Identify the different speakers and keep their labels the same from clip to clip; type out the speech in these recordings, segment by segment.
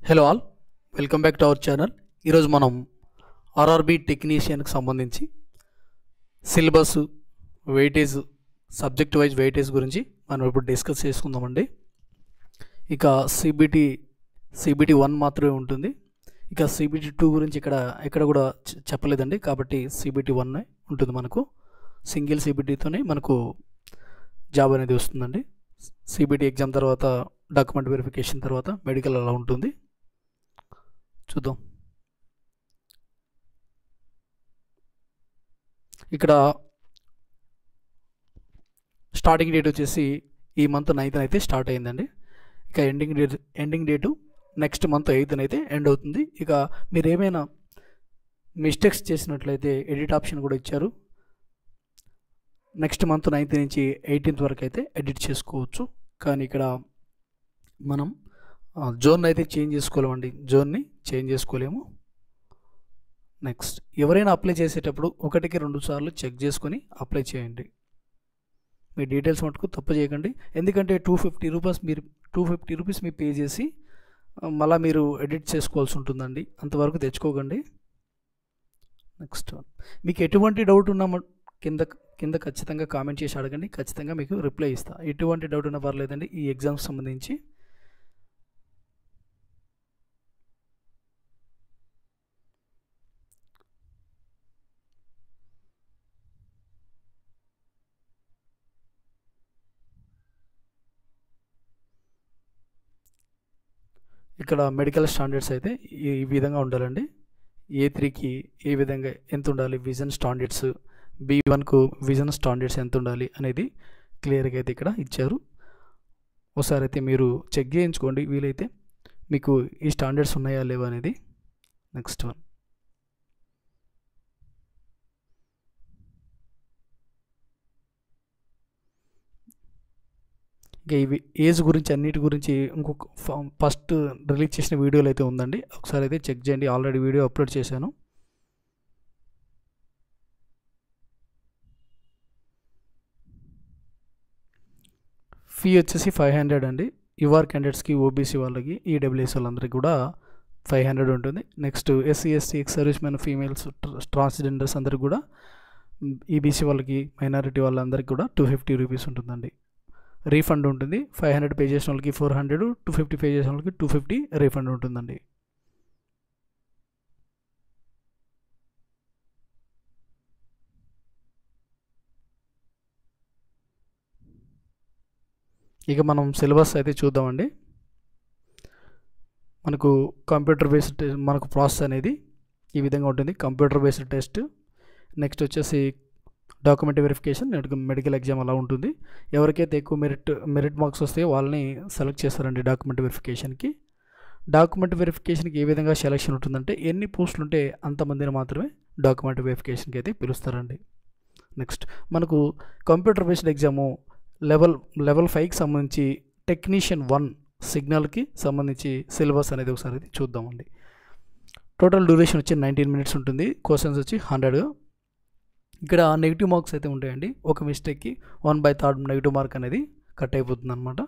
Speaker 1: Hello all, welcome back to our channel. ఈరోజు మనం RRB టెక్నీషియన్కి సంబంధించి syllabus, weightage, subject wise weightage గురించి మనం ఇప్పుడు డిస్కస్ చేసుకుందామండి. ఇక సిబిటి 1 మాత్రమే ఉంటుంది. ఇక సిబిటి 2 గురించి ఎక్కడ కూడా చెప్పలేదండి. కాబట్టి సిబిటి 1 ఉంటుంది. మనకు సింగిల్ సిబిటితోనే మనకు జాబ్ అనేది వస్తుందండి. సిబిటి ఎగ్జామ్ తర్వాత డాక్యుమెంట్ వెరిఫికేషన్ తర్వాత మెడికల్ అలా ఉంటుంది. చూద్దాం. ఇక్కడ స్టార్టింగ్ డేట్ వచ్చేసి ఈ మంత్ 9th అయితే స్టార్ట్ అయిందండి. ఇక ending date next month 8th అయితే ఎండ్ అవుతుంది. ఇక మీరు ఏమైనా మిస్టేక్స్ చేసినట్లయితే ఎడిట్ ఆప్షన్ కూడా ఇచ్చారు. నెక్స్ట్ మంత్ 9th నుంచి 18th వరకు అయితే ఎడిట్ చేసుకోవచ్చు. కానీ ఇక్కడ మనం జోన్ అయితే చేంజ్ చేసుకోలేమండి. జోన్ని చేంజ్ చేసుకోలేము. నెక్స్ట్, ఎవరైనా అప్లై చేసేటప్పుడు 1కి 2 సార్లు చెక్ చేసుకొని అప్లై చేయండి. మీ డీటెయిల్స్ మటుకు తప్పు చేయకండి. ఎందుకంటే 250 రూపీస్ మీరు పే చేసి మళ్ళీ మీరు ఎడిట్ చేసుకోవాల్సి ఉంటుందండి. అంతవరకు తెచ్చుకోకండి. నెక్స్ట్, మీకు ఎటువంటి డౌట్ ఉన్నా కింద ఖచ్చితంగా కామెంట్ చేసి అడగండి. ఖచ్చితంగా మీకు రిప్లై ఇస్తా. ఎటువంటి డౌట్ ఉన్నా పర్లేదండి ఈ ఎగ్జామ్కి సంబంధించి. ఇక్కడ మెడికల్ స్టాండర్డ్స్ అయితే ఈ విధంగా ఉండాలండి. A3కి ఏ విధంగా ఎంత ఉండాలి, విజన్ స్టాండర్డ్స్, B1కు విజన్ స్టాండర్డ్స్ ఎంత ఉండాలి అనేది క్లియర్గా అయితే ఇక్కడ ఇచ్చారు. ఒకసారి అయితే మీరు చెక్ చేయించుకోండి వీలైతే మీకు ఈ స్టాండర్డ్స్ ఉన్నాయా లేవా అనేది. నెక్స్ట్ వన్, ఇంకా ఇవి ఏజ్ గురించి అన్నిటి గురించి ఇంకొక ఫస్ట్ రిలీజ్ చేసిన వీడియోలు అయితే ఉందండి. ఒకసారి అయితే చెక్ చేయండి. ఆల్రెడీ వీడియో అప్లోడ్ చేశాను. ఫీ వచ్చేసి 500 అండి. యువర్ క్యాండిడేట్స్కి, ఓబీసీ వాళ్ళకి, ఈడబ్ల్యూఎస్ వాళ్ళందరికీ కూడా 500 ఉంటుంది. Next SC, ST, ex service men, females, transgenders అందరికి కూడా, ఈబీసీ వాళ్ళకి, మైనారిటీ వాళ్ళందరికీ కూడా 250 రూపీస్ ఉంటుందండి. రీఫండ్ ఉంటుంది. 500 పే చేసిన వాళ్ళకి 400, 250 పే చేసిన వాళ్ళకి 250 రీఫండ్ ఉంటుందండి. ఇక మనం సిలబస్ అయితే చూద్దామండి. మనకు కంప్యూటర్ బేస్డ్ మనకు ప్రాసెస్ అనేది ఈ విధంగా ఉంటుంది. కంప్యూటర్ బేస్డ్ టెస్ట్, నెక్స్ట్ వచ్చేసి డాక్యుమెంట్ వెరిఫికేషన్, మెడికల్ ఎగ్జామ్ అలా ఉంటుంది. ఎవరికైతే ఎక్కువ మెరిట్ మార్క్స్ వస్తాయో వాళ్ళని సెలెక్ట్ చేస్తారండి డాక్యుమెంట్ వెరిఫికేషన్కి. డాక్యుమెంట్ వెరిఫికేషన్కి ఏ విధంగా సెలెక్షన్ ఉంటుందంటే ఎన్ని పోస్టులు ఉంటే అంతమందిని మాత్రమే డాక్యుమెంట్ వెరిఫికేషన్కి అయితే పిలుస్తారండి. నెక్స్ట్, మనకు కంప్యూటర్ బేస్డ్ ఎగ్జాము లెవెల్ 5కి సంబంధించి టెక్నీషియన్ 1 సిగ్నల్కి సంబంధించి సిలబస్ అనేది ఒకసారి అయితే చూద్దామండి. టోటల్ డ్యూరేషన్ వచ్చి 19 minutes ఉంటుంది. క్వశ్చన్స్ వచ్చి 100. ఇక్కడ నెగిటివ్ మార్క్స్ అయితే ఉంటాయండి. ఒక మిస్టేక్కి 1/3 నెగిటివ్ మార్క్ అనేది కట్ అయిపోతుంది అనమాట.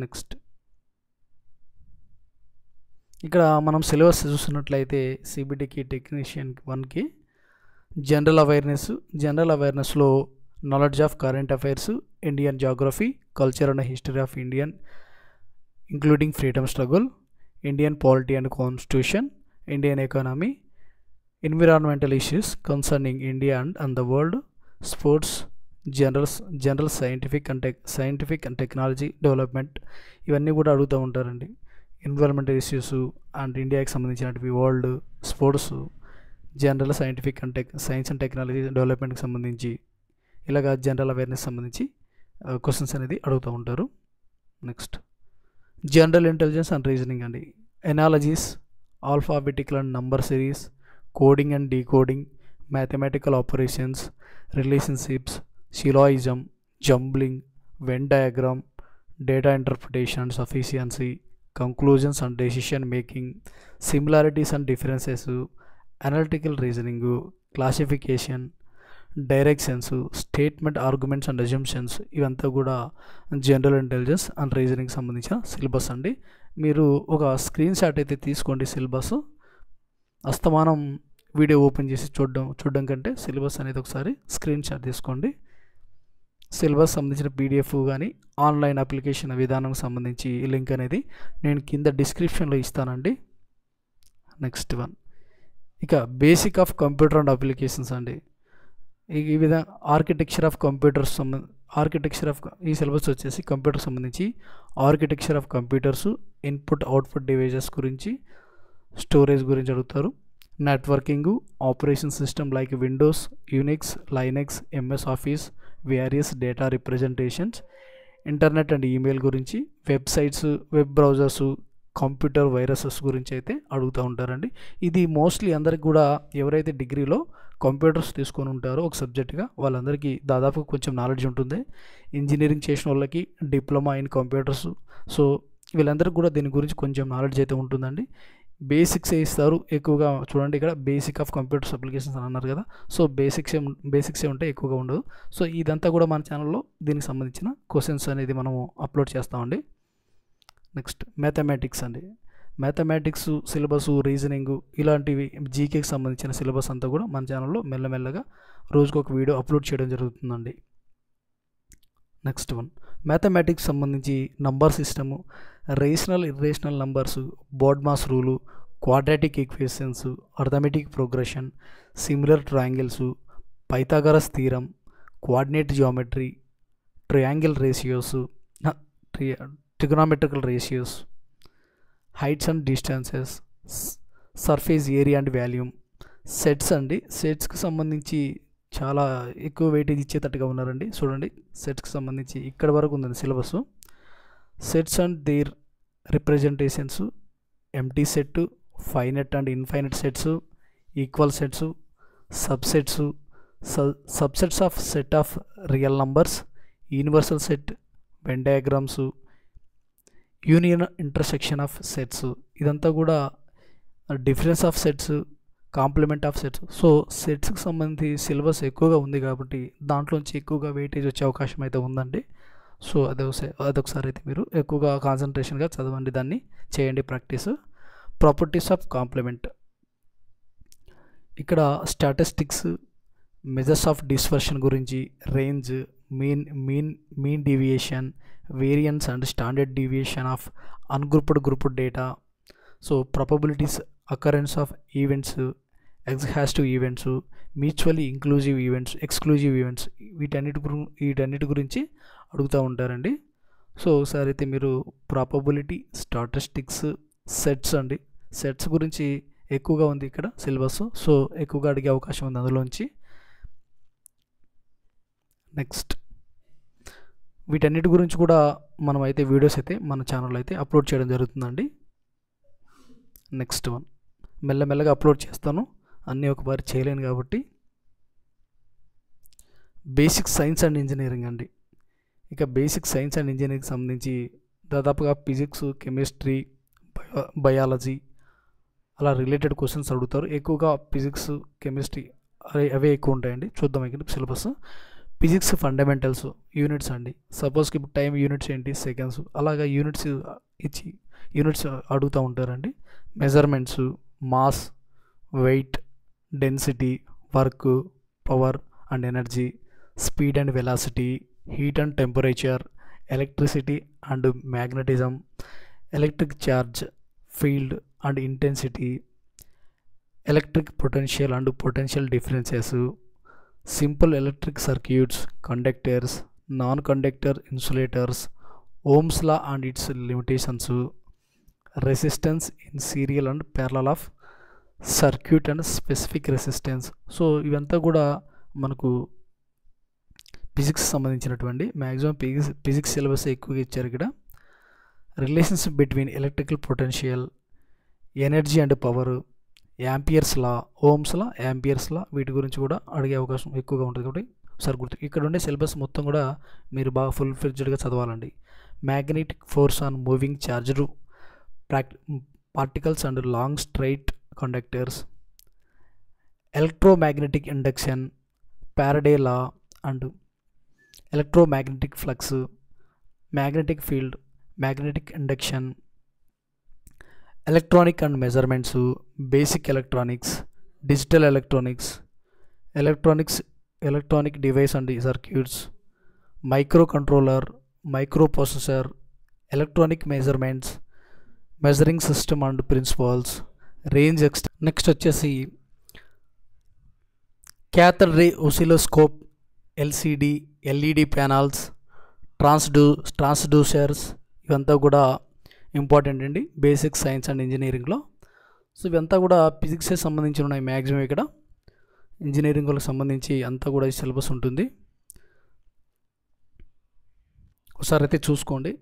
Speaker 1: నెక్స్ట్, ఇక్కడ మనం సిలబస్ చూస్తున్నట్లయితే సిబిటికి, టెక్నీషియన్ 1కి జనరల్ అవేర్నెస్లో knowledge of current affairs, Indian geography, culture and history of Indian including freedom struggle, Indian polity and constitution, Indian economy, environmental issues concerning India and the world, sports, general scientific and technology development, ఇవన్నీ కూడా అడుగుతూ ఉంటారండి. Environmental issues and ఇండియాకి సంబంధించినవి, world, sports, general science and technology డెవలప్మెంట్కి సంబంధించి ఇలాగా general awareness సంబంధించి క్వశ్చన్స్ అనేది అడుగుతూ ఉంటారు. Next, general intelligence and reasoning అండి. Analogies, alphabetical and number series, coding and decoding, mathematical operations, relationships, syllogism, jumbling, Venn diagram, data interpretation, sufficiency, conclusions and decision making, similarities and differences, analytical reasoning, classification, directions, statement, arguments and assumptions, ఇవంతా కూడా general intelligence and reasoning సంబంధించిన syllabus అండి. మీరు ఒక screen shot అయితే తీసుకోండి. Syllabus అస్తమానం video open చేసి చూడడం కంటే సిలబస్ అనేది ఒకసారి స్క్రీన్ షాట్ తీసుకోండి. సిలబస్ సంబంధించిన పీడిఎఫ్ కానీ ఆన్లైన్ అప్లికేషన్ విధానానికి సంబంధించి లింక్ అనేది నేను కింద డిస్క్రిప్షన్లో ఇస్తానండి. నెక్స్ట్ వన్, ఇక basic of computer and applications అండి. ఈ విధంగా ఆర్కిటెక్చర్ ఆఫ్ కంప్యూటర్స్ ఈ సిలబస్ వచ్చేసి కంప్యూటర్ సంబంధించి architecture of computers, input output devices గురించి, స్టోరేజ్ గురించి అడుగుతారు, networking, operation system like Windows, Unix, Linux, MS office, various data representations, internet and email గురించి, websites, web browsers, computer viruses గురించి అయితే అడుగుతూ ఉంటారండి. ఇది మోస్ట్లీ అందరికి కూడా ఎవరైతే డిగ్రీలో కంప్యూటర్స్ తీసుకొని ఉంటారో ఒక సబ్జెక్ట్గా వాళ్ళందరికీ దాదాపు కొంచెం నాలెడ్జ్ ఉంటుంది. ఇంజనీరింగ్ చేసిన వాళ్ళకి డిప్లొమా ఇన్ కంప్యూటర్స్, సో వీళ్ళందరికీ కూడా దీని గురించి కొంచెం నాలెడ్జ్ అయితే ఉంటుందండి. బేసిక్స్ ఇస్తారు ఎక్కువగా. చూడండి ఇక్కడ బేసిక్ ఆఫ్ కంప్యూటర్స్ అప్లికేషన్స్ అని అన్నారు కదా, సో బేసిక్సే ఉంటాయి, ఎక్కువగా ఉండదు. సో ఇదంతా కూడా మన ఛానల్లో దీనికి సంబంధించిన క్వశ్చన్స్ అనేది మనము అప్లోడ్ చేస్తామండి. నెక్స్ట్ మ్యాథమెటిక్స్ అండి. మ్యాథమెటిక్స్ సిలబస్, రీజనింగ్ ఇలాంటివి జీకేకి సంబంధించిన సిలబస్ అంతా కూడా మన ఛానల్లో మెల్లమెల్లగా రోజుకు ఒక వీడియో అప్లోడ్ చేయడం జరుగుతుందండి. నెక్స్ట్ వన్, మ్యాథమెటిక్స్ సంబంధించి number system, rational irrational numbers, BODMAS rule, quadratic equations, arithmetic progression, similar triangles, Pythagoras theorem, coordinate geometry, triangle ratios, trigonometrical ratios, heights and distances, surface area and volume, sets అండి. సెట్స్కి సంబంధించి చాలా ఎక్కువ weightage ఇచ్చేటట్టుగా ఉన్నారండి. చూడండి సెట్స్కి సంబంధించి ఇక్కడ వరకు ఉందండి syllabus. Sets and their representations, empty set, finite and infinite sets, equal sets, subsets, subsets of set of real numbers, universal set, Venn diagrams, union intersection of sets, ఇదంతా కూడా difference of sets, complement of sets. So సెట్స్కి సంబంధించి syllabus ఎక్కువగా ఉంది కాబట్టి దాంట్లోంచి ఎక్కువగా weightage వచ్చే అవకాశం అయితే ఉందండి. సో అదొకసారి అయితే మీరు ఎక్కువగా కాన్సన్ట్రేషన్గా చదవండి, దాన్ని చేయండి ప్రాక్టీస్. ప్రాపర్టీస్ ఆఫ్ కాంప్లిమెంట్, ఇక్కడ స్టాటిస్టిక్స్, మెజర్స్ ఆఫ్ డిస్పర్షన్ గురించి, range, mean deviation, variance and standard deviation of grouped data, so probabilities, occurrence of events, exhaustive events, mutually inclusive events, exclusive events, వీటన్నిటి గురించి అడుగుతూ ఉంటారండి. సో ఒకసారి అయితే మీరు probability, statistics, sets అండి, సెట్స్ గురించి ఎక్కువగా ఉంది ఇక్కడ సిలబస్, సో ఎక్కువగా అడిగే అవకాశం ఉంది అందులోంచి. నెక్స్ట్ వీటన్నిటి గురించి కూడా మనం అయితే వీడియోస్ అయితే మన ఛానల్లో అయితే అప్లోడ్ చేయడం జరుగుతుందండి. నెక్స్ట్ వన్, మెల్లమెల్లగా అప్లోడ్ చేస్తాను, అన్నీ ఒకసారి చేయలేను కాబట్టి. బేసిక్ సైన్స్ అండ్ ఇంజనీరింగ్ అండి. ఇక బేసిక్ సైన్స్ అండ్ ఇంజనీరింగ్ సంబంధించి దాదాపుగా ఫిజిక్స్, కెమిస్ట్రీ, బయాలజీ అలా రిలేటెడ్ క్వశ్చన్స్ అడుగుతారు. ఎక్కువగా ఫిజిక్స్, కెమిస్ట్రీ అవే ఎక్కువ ఉంటాయండి. చూద్దాం ఇక్కడ సిలబస్. ఫిజిక్స్ ఫండమెంటల్స్, యూనిట్స్ అండి. సపోజ్కి ఇప్పుడు టైం యూనిట్స్ ఏంటి, సెకండ్స్, అలాగా యూనిట్స్ ఇచ్చి యూనిట్స్ అడుగుతూ ఉంటారండి. Measurements, mass, weight, density, work, power and energy, speed and velocity, heat and temperature, electricity and magnetism, electric charge, field and intensity, electric potential and potential differences, simple electric circuits, conductors, non conductor insulators, ohm's law and its limitations, resistance in serial and parallel of circuit and specific resistance. So ఇవంతా కూడా మనకు physics సంబంధించినటువంటి maximum physics syllabus ఎక్కువగా ఇచ్చారు ఇక్కడ. Relationship between electrical potential, energy and power, Ampere's law, Ohm's law, Ampere's law, వీటి గురించి కూడా అడిగే అవకాశం ఎక్కువగా ఉంటుంది. కాబట్టి ఒకసారి గుర్తు, ఇక్కడ ఉండే సిలబస్ మొత్తం కూడా మీరు బాగా ఫుల్ ఫ్లెడ్జ్డ్గా చదవాలండి. Magnetic force on moving charged particles and long straight conductors, electromagnetic induction, Faraday law and electromagnetic flux, magnetic field, magnetic induction, electronic and measurements, basic electronics, digital electronics, electronic device and circuits, micro controller, micro processor, electronic measurements, measuring system and principles, range next వచ్చేసి cathode ray oscilloscope, LCD, LED panels, transducers, ఇవంతా కూడా important అండి basic science and ఇంజనీరింగ్లో. So ఇవంతా కూడా ఫిజిక్స్కి సంబంధించి ఉన్నాయి maximum. ఇక్కడ ఇంజనీరింగ్ వాళ్ళకి సంబంధించి అంతా కూడా ఈ సిలబస్ ఉంటుంది. ఒకసారి అయితే చూసుకోండి.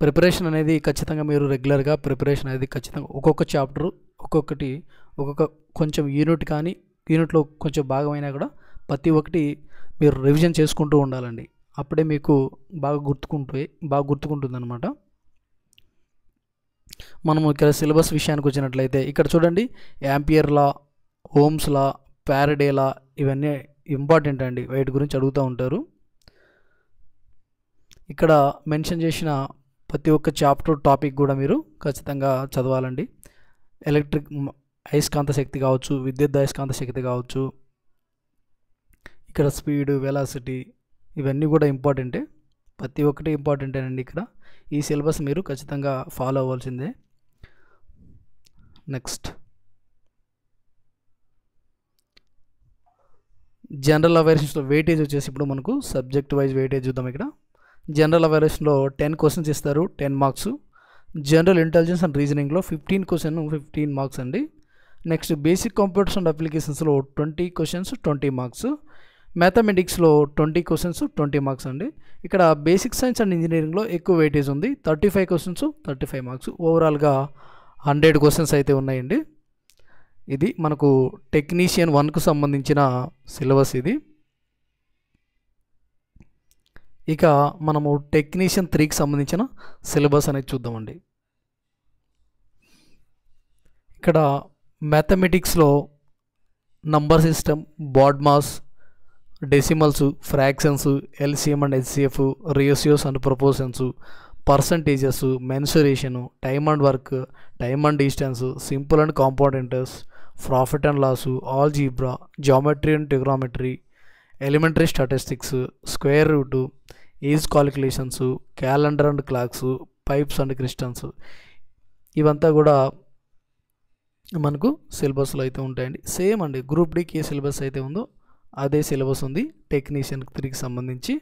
Speaker 1: ప్రిపరేషన్ అనేది ఖచ్చితంగా మీరు రెగ్యులర్గా ప్రిపరేషన్ అనేది ఖచ్చితంగా ఒక్కొక్క చాప్టరు ఒక్కొక్క కొంచెం యూనిట్ కానీ యూనిట్లో కొంచెం భాగమైనా కూడా ప్రతి ఒక్కటి మీరు రివిజన్ చేసుకుంటూ ఉండాలండి. అప్పుడే మీకు బాగా గుర్తుకుంటుంది అనమాట. మనము ఇక్కడ సిలబస్ విషయానికి వచ్చినట్లయితే ఇక్కడ చూడండి, యాంపియర్ లా, ఓమ్స్ లా, ఫారడే లా, ఇవన్నీ ఇంపార్టెంట్ అండి. వీటి గురించి అడుగుతూ ఉంటారు. ఇక్కడ మెన్షన్ చేసిన ప్రతి ఒక్క చాప్టర్ టాపిక్ కూడా మీరు ఖచ్చితంగా చదవాలండి. ఎలక్ట్రిక్ అయస్కాంత శక్తి కావచ్చు, విద్యుత్ అయస్కాంత శక్తి కావచ్చు, ఇక్కడ స్పీడ్, వెలాసిటీ, ఇవన్నీ కూడా ఇంపార్టెంటే. ప్రతి ఒక్కటి ఇంపార్టెంటేనండి. ఇక్కడ ఈ సిలబస్ మీరు ఖచ్చితంగా ఫాలో అవ్వాల్సిందే. నెక్స్ట్ జనరల్ అవేర్నెస్లో వెయిటేజ్ వచ్చేసి ఇప్పుడు మనకు సబ్జెక్ట్ వైజ్ వెయిటేజ్ చూద్దాం. ఇక్కడ జనరల్ అవేర్నెస్లో 10 క్వశ్చన్స్ ఇస్తారు, 10 మార్క్స్. జనరల్ ఇంటెలిజెన్స్ అండ్ రీజనింగ్లో 15 క్వశ్చన్ 15 మార్క్స్ అండి. నెక్స్ట్ బేసిక్ కంప్యూటర్స్ అండ్ అప్లికేషన్స్లో 20 క్వశ్చన్స్ 20 మార్క్స్. మ్యాథమెటిక్స్లో 20 క్వశ్చన్స్ 20 మార్క్స్ అండి. ఇక్కడ బేసిక్ సైన్స్ అండ్ ఇంజనీరింగ్లో ఎక్కువ వెయిటేజ్ ఉంది, 35 క్వశ్చన్స్ 35 మార్క్స్. ఓవరాల్గా 100 క్వశ్చన్స్ అయితే ఉన్నాయండి. ఇది మనకు టెక్నీషియన్ 1కు సంబంధించిన సిలబస్ ఇది. ఇక మనము టెక్నీషియన్ 3కి సంబంధించిన సిలబస్ అనేది చూద్దామండి. ఇక్కడ మ్యాథమెటిక్స్లో number system, BODMAS, decimals, fractions, LCM and HCF, ratios and proportions, percentages, mensuration, time and work, time and distance, simple and compound interest, profit and loss, algebra, geometry and trigonometry, elementary statistics, square root, age calculations, calendar and clocks, pipes and cisterns, ఇవంతా కూడా మనకు సిలబస్లో అయితే ఉంటాయండి. Same అండి, group డికి ఏ syllabus అయితే ఉందో అదే సిలబస్ ఉంది టెక్నీషియన్ 3కి సంబంధించి.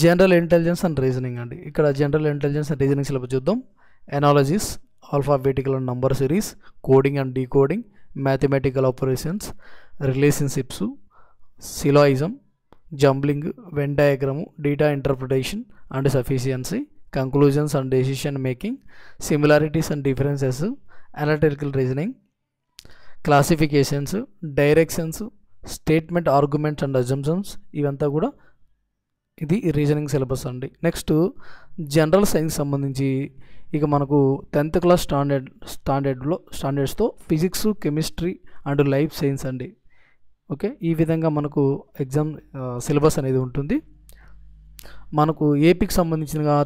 Speaker 1: జనరల్ ఇంటెలిజెన్స్ అండ్ రీజనింగ్ అండి. ఇక్కడ general intelligence and reasoning syllabus చూద్దాం. Analogies, alphabetical and number series, coding and decoding, mathematical operations, relationships, syllogism, jumbling, Venn diagram, data interpretation and sufficiency, conclusions and decision making, similarities and differences, analytical reasoning, classifications, directions, statement, arguments and assumptions, ఇవంతా కూడా ఇది reasoning syllabus అండి. Next general science సంబంధించి ఇక మనకు 10th class స్టాండర్డ్స్తో physics, chemistry and life science అండి. Okay, ఈ విధంగా మనకు ఎగ్జామ్ సిలబస్ అనేది ఉంటుంది. మనకు ఏపీకి సంబంధించిన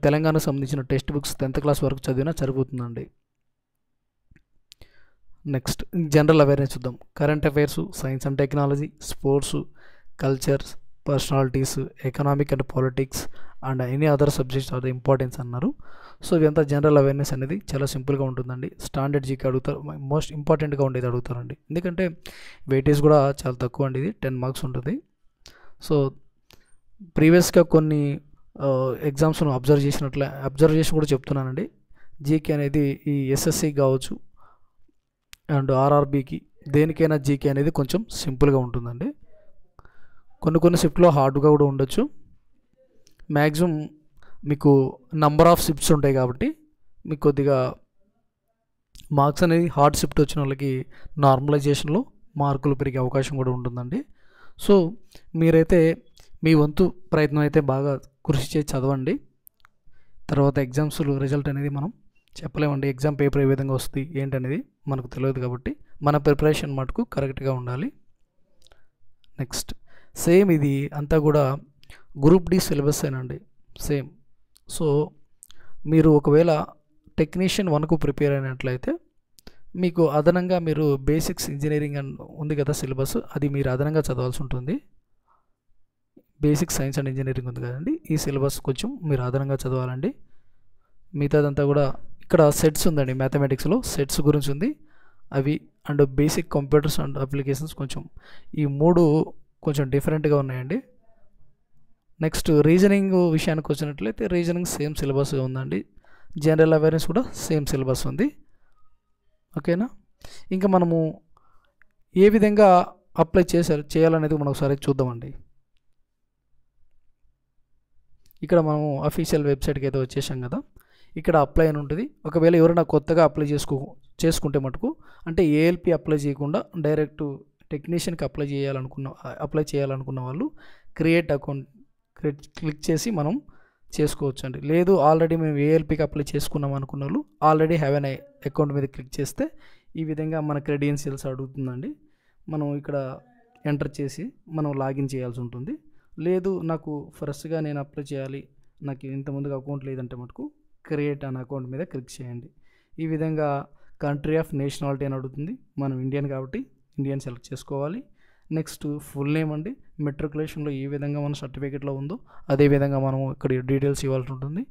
Speaker 1: తెలంగాణకు సంబంధించిన టెక్స్ట్ బుక్స్ 10th క్లాస్ వరకు చదివినా సరిపోతుందండి. నెక్స్ట్ జనరల్ అవేర్నెస్ చూద్దాం. Current affairs, science and technology, sports, cultures, personalities, economic and politics and any other subjects are the importance అన్నారు. సో ఇదంతా జనరల్ అవేర్నెస్ అనేది చాలా సింపుల్గా ఉంటుందండి. స్టాండర్డ్ జీకే అడుగుతారు, మోస్ట్ ఇంపార్టెంట్గా ఉండేది అడుగుతారండి. ఎందుకంటే వెయిటేజ్ కూడా చాలా తక్కువ అండి, ఇది 10 మార్క్స్ ఉంటుంది. సో ప్రీవియస్గా కొన్ని ఎగ్జామ్స్ను అబ్జర్వ్ చేసి కూడా చెప్తున్నానండి. జీకే అనేది ఈ ఎస్ఎస్సి కావచ్చు అండ్ ఆర్ఆర్బీకి దేనికైనా జీకే అనేది కొంచెం సింపుల్గా ఉంటుందండి. కొన్ని షిఫ్ట్లో హార్డ్గా కూడా ఉండొచ్చు. మ్యాక్సిమం మీకు నంబర్ ఆఫ్ షిఫ్ట్స్ ఉంటాయి కాబట్టి మీకు కొద్దిగా మార్క్స్ అనేది హార్డ్ షిఫ్ట్ వచ్చిన వాళ్ళకి నార్మలైజేషన్లో మార్కులు పెరిగే అవకాశం కూడా ఉంటుందండి. సో మీరైతే మీ వంతు ప్రయత్నం అయితే బాగా కృషి చేసి చదవండి. తర్వాత ఎగ్జామ్స్ రిజల్ట్ అనేది మనం చెప్పలేమండి. ఎగ్జామ్ పేపర్ ఏ విధంగా వస్తుంది ఏంటనేది మనకు తెలియదు కాబట్టి మన ప్రిపరేషన్ మటుకు కరెక్ట్గా ఉండాలి. నెక్స్ట్ సేమ్ ఇది అంతా కూడా గ్రూప్ డి సిలబస్ ఏనండి సేమ్. సో మీరు ఒకవేళ టెక్నీషియన్ 1కు ప్రిపేర్ అయినట్లయితే మీకు అదనంగా మీరు బేసిక్స్ ఇంజనీరింగ్ అని ఉంది కదా సిలబస్, అది మీరు అదనంగా చదవాల్సి ఉంటుంది. బేసిక్ సైన్స్ అండ్ ఇంజనీరింగ్ ఉంది కదండి, ఈ సిలబస్ కొంచెం మీరు అదనంగా చదవాలండి. మిగతాదంతా కూడా ఇక్కడ సెట్స్ ఉందండి, మ్యాథమెటిక్స్లో సెట్స్ గురించి ఉంది అవి, and basic computers and applications కొంచెం ఈ 3 కొంచెం డిఫరెంట్గా ఉన్నాయండి. నెక్స్ట్ రీజనింగ్ విషయానికి వచ్చినట్లయితే రీజనింగ్ సేమ్ సిలబస్గా ఉందండి. జనరల్ అవేర్నెస్ కూడా సేమ్ సిలబస్ ఉంది. ఓకేనా. ఇంకా మనము ఏ విధంగా అప్లై చేయాలనేది మనం ఒకసారి చూద్దామండి. ఇక్కడ మనము అఫీషియల్ వెబ్సైట్కి అయితే వచ్చేసాం కదా, ఇక్కడ అప్లై అని ఉంటుంది. ఒకవేళ ఎవరైనా కొత్తగా అప్లై చేసుకుంటే మటుకు, అంటే ఏఎల్పి అప్లై చేయకుండా డైరెక్ట్ టెక్నీషియన్కి అప్లై చేయాలనుకున్న వాళ్ళు క్రియేట్ అకౌంట్ క్లిక్ చేసి మనం చేసుకోవచ్చు అండి. లేదు ఆల్రెడీ మేము ఏఎల్పికి అప్లై చేసుకున్నాం అనుకున్న వాళ్ళు ఆల్రెడీ హ్యావ్ ఎన్ అకౌంట్ మీద క్లిక్ చేస్తే ఈ విధంగా మన క్రెడెన్షియల్స్ అడుగుతుందండి. మనం ఇక్కడ ఎంటర్ చేసి మనం లాగిన్ చేయాల్సి ఉంటుంది. లేదు నాకు ఫ్రెష్గా నేను అప్లై చేయాలి, నాకు ఇంతకుముందుగా అకౌంట్ లేదంటే మటుకు క్రియేట్ అన్ అకౌంట్ మీద క్లిక్ చేయండి. ఈ విధంగా కంట్రీ ఆఫ్ నేషనాలిటీ అని అడుగుతుంది. మనం ఇండియన్ కాబట్టి ఇండియన్ సెలెక్ట్ చేసుకోవాలి. నెక్స్ట్ ఫుల్ నేమ్ అండి, మెట్రికులేషన్లో ఏ విధంగా మన సర్టిఫికేట్లో ఉందో అదే విధంగా మనం ఇక్కడ డీటెయిల్స్ ఇవ్వాల్సి ఉంటుంది.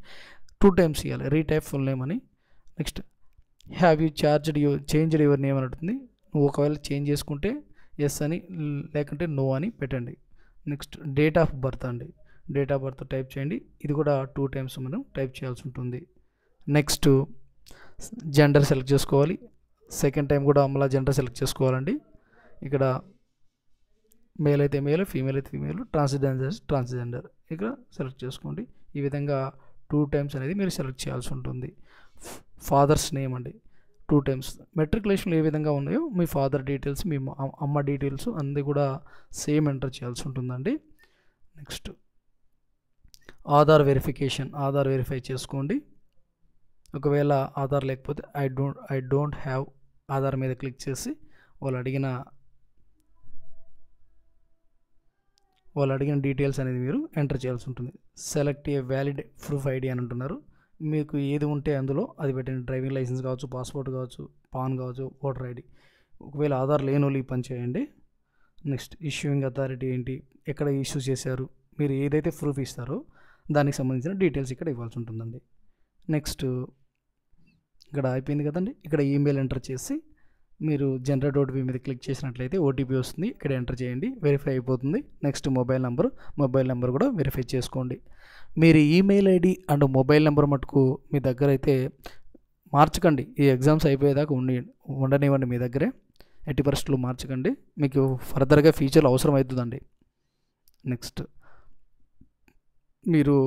Speaker 1: 2 times ఇవ్వాలి, రీటైప్ ఫుల్ నేమ్ అని. Next have you changed your name అని ఉంటుంది. నువ్వు ఒకవేళ చేంజ్ చేసుకుంటే ఎస్ అని, లేకుంటే నో అని పెట్టండి. నెక్స్ట్ డేట్ ఆఫ్ బర్త్ అండి, డేట్ ఆఫ్ బర్త్ టైప్ చేయండి. ఇది కూడా 2 times మనం టైప్ చేయాల్సి ఉంటుంది. నెక్స్ట్ జెండర్ సెలెక్ట్ చేసుకోవాలి. సెకండ్ టైం కూడా మళ్ళీ జెండర్ సెలెక్ట్ చేసుకోవాలండి. ఇక్కడ మేల్ అయితే మేల్, ఫీమేల్ అయితే ఫీమేల్, ట్రాన్స్జెండర్ ఇక్కడ సెలెక్ట్ చేసుకోండి. ఈ విధంగా 2 times అనేది మీరు సెలెక్ట్ చేయాల్సి ఉంటుంది. ఫాదర్స్ నేమ్ అండి 2 times. మెట్రికులేషన్లో ఏ విధంగా ఉన్నాయో మీ ఫాదర్ డీటెయిల్స్, మీ అమ్మ డీటెయిల్స్ అన్నీ కూడా సేమ్ ఎంటర్ చేయాల్సి ఉంటుందండి. Next Aadhaar verification, Aadhaar verify చేసుకోండి. ఒకవేళ ఆధార్ లేకపోతే ఐ డోంట్ హ్యావ్ ఆధార్ మీద క్లిక్ చేసి వాళ్ళు అడిగిన డీటెయిల్స్ అనేది మీరు ఎంటర్ చేయాల్సి ఉంటుంది. Select a valid proof ID అని అంటున్నారు. మీకు ఏది ఉంటే అందులో అది పెట్టండి. డ్రైవింగ్ లైసెన్స్ కావచ్చు, పాస్పోర్ట్ కావచ్చు, పాన్ కావచ్చు, ఓటర్ ఐడి. ఒకవేళ ఆధార్ లేని వాళ్ళు ఈ పని చేయండి. నెక్స్ట్ ఇష్యూయింగ్ అథారిటీ ఏంటి, ఎక్కడ ఇష్యూ చేశారు, మీరు ఏదైతే ప్రూఫ్ ఇస్తారో దానికి సంబంధించిన డీటెయిల్స్ ఇక్కడ ఇవ్వాల్సి ఉంటుందండి. నెక్స్ట్ ఇక్కడ అయిపోయింది కదండి, ఇక్కడ ఈమెయిల్ ఎంటర్ చేసి మీరు జనరేట్ ఓటీపీ మీద క్లిక్ చేసినట్లయితే ఓటీపీ వస్తుంది, ఇక్కడ ఎంటర్ చేయండి, వెరిఫై అయిపోతుంది. నెక్స్ట్ మొబైల్ నెంబర్ కూడా వెరిఫై చేసుకోండి. మీరు email ID and mobile number మటుకు మీ దగ్గర అయితే మార్చకండి. ఈ ఎగ్జామ్స్ అయిపోయేదాకా ఉండనివ్వండి మీ దగ్గరే, 80% మార్చకండి, మీకు ఫర్దర్గా ఫ్యూచర్లో అవసరం అవుతుందండి. నెక్స్ట్ మీరు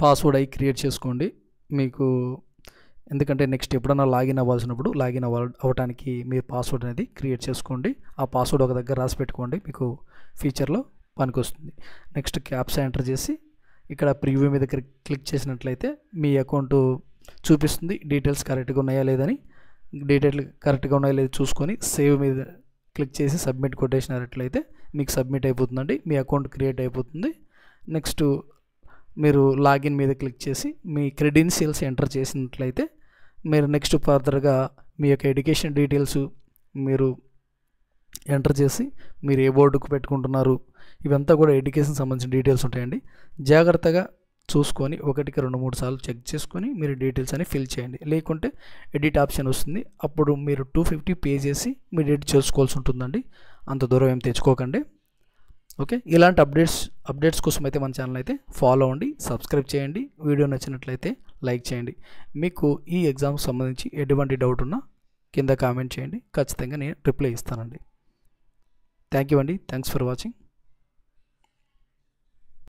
Speaker 1: పాస్వర్డ్ అయి క్రియేట్ చేసుకోండి. మీకు ఎందుకంటే నెక్స్ట్ ఎప్పుడన్నా లాగిన్ అవ్వాల్సినప్పుడు లాగిన్ అవ్వడానికి మీరు పాస్వర్డ్ అనేది క్రియేట్ చేసుకోండి. ఆ పాస్వర్డ్ ఒక దగ్గర రాసి పెట్టుకోండి, మీకు ఫ్యూచర్లో పనికొస్తుంది. నెక్స్ట్ క్యాప్చా ఎంటర్ చేసి ఇక్కడ ప్రివ్యూ మీద క్లిక్ చేసినట్లయితే మీ అకౌంట్ చూపిస్తుంది. డీటెయిల్స్ కరెక్ట్గా ఉన్నాయా లేదని, కరెక్ట్గా ఉన్నాయా లేదా చూసుకొని సేవ్ మీద క్లిక్ చేసి సబ్మిట్ కొట్టేసినట్లయితే మీకు సబ్మిట్ అయిపోతుందండి, మీ అకౌంట్ క్రియేట్ అయిపోతుంది. నెక్స్ట్ మీరు లాగిన్ మీద క్లిక్ చేసి మీ క్రెడెన్షియల్స్ ఎంటర్ చేసినట్లయితే మీరు నెక్స్ట్ ఫర్దర్గా మీ యొక్క ఎడ్యుకేషన్ డీటెయిల్స్ మీరు ఎంటర్ చేసి మీరు ఏ బోర్డుకు పెట్టుకుంటున్నారు ఇవంతా కూడా ఎడ్యుకేషన్ సంబంధించిన డీటెయిల్స్ ఉంటాయండి. జాగ్రత్తగా చూసుకొని 1కి 2-3 సార్లు చెక్ చేసుకొని మీరు డీటెయిల్స్ అని ఫిల్ చేయండి. లేకుంటే ఎడిట్ ఆప్షన్ వస్తుంది, అప్పుడు మీరు 250 పే చేసి మీరు ఎడిట్ చేసుకోవాల్సి ఉంటుందండి. అంత దూరం ఏం తెచ్చుకోకండి. ఓకే, ఇలాంటి అప్డేట్స్ కోసం అయితే మన ఛానల్ అయితే ఫాలో అవ్వండి, సబ్స్క్రైబ్ చేయండి. వీడియో నచ్చినట్లయితే లైక్ చేయండి. మీకు ఈ ఎగ్జామ్కి సంబంధించి ఎటువంటి డౌట్ ఉన్నా కింద కామెంట్ చేయండి, ఖచ్చితంగా నేను రిప్లై ఇస్తానండి. థ్యాంక్ యూ అండి, థ్యాంక్స్ ఫర్ వాచింగ్.